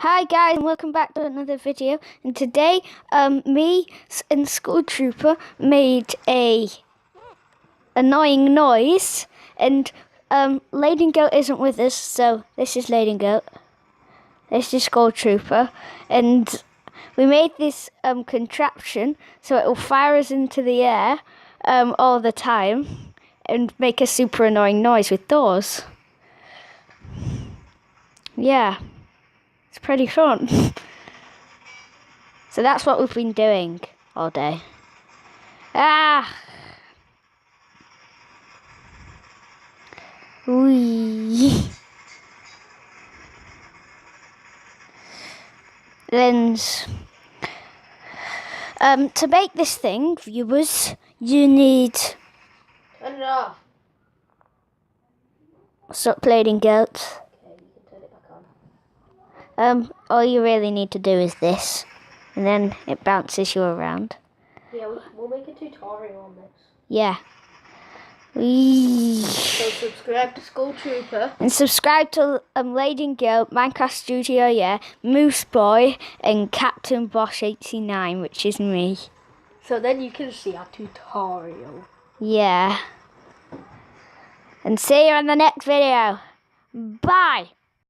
Hi guys, and welcome back to another video. And today, me and School Trooper made a annoying noise, and Lady Goat isn't with us, so this is Lady Goat. This is School Trooper, and we made this contraption so it will fire us into the air all the time and make a super annoying noise with doors. Yeah. It's pretty fun. So that's what we've been doing all day. Whee. Lens. To make this thing, viewers, you need... Turn it off. Stop playing Goat. Okay, you can turn it back on. All you really need to do is this, and then it bounces you around. Yeah, we'll make a tutorial on this. Yeah. Whee. So subscribe to School Trooper. And subscribe to Lady Goat, Minecraft Studio, yeah, Moose Boy, and Captain Bosch 89, which is me. So then you can see our tutorial. Yeah. And see you in the next video. Bye.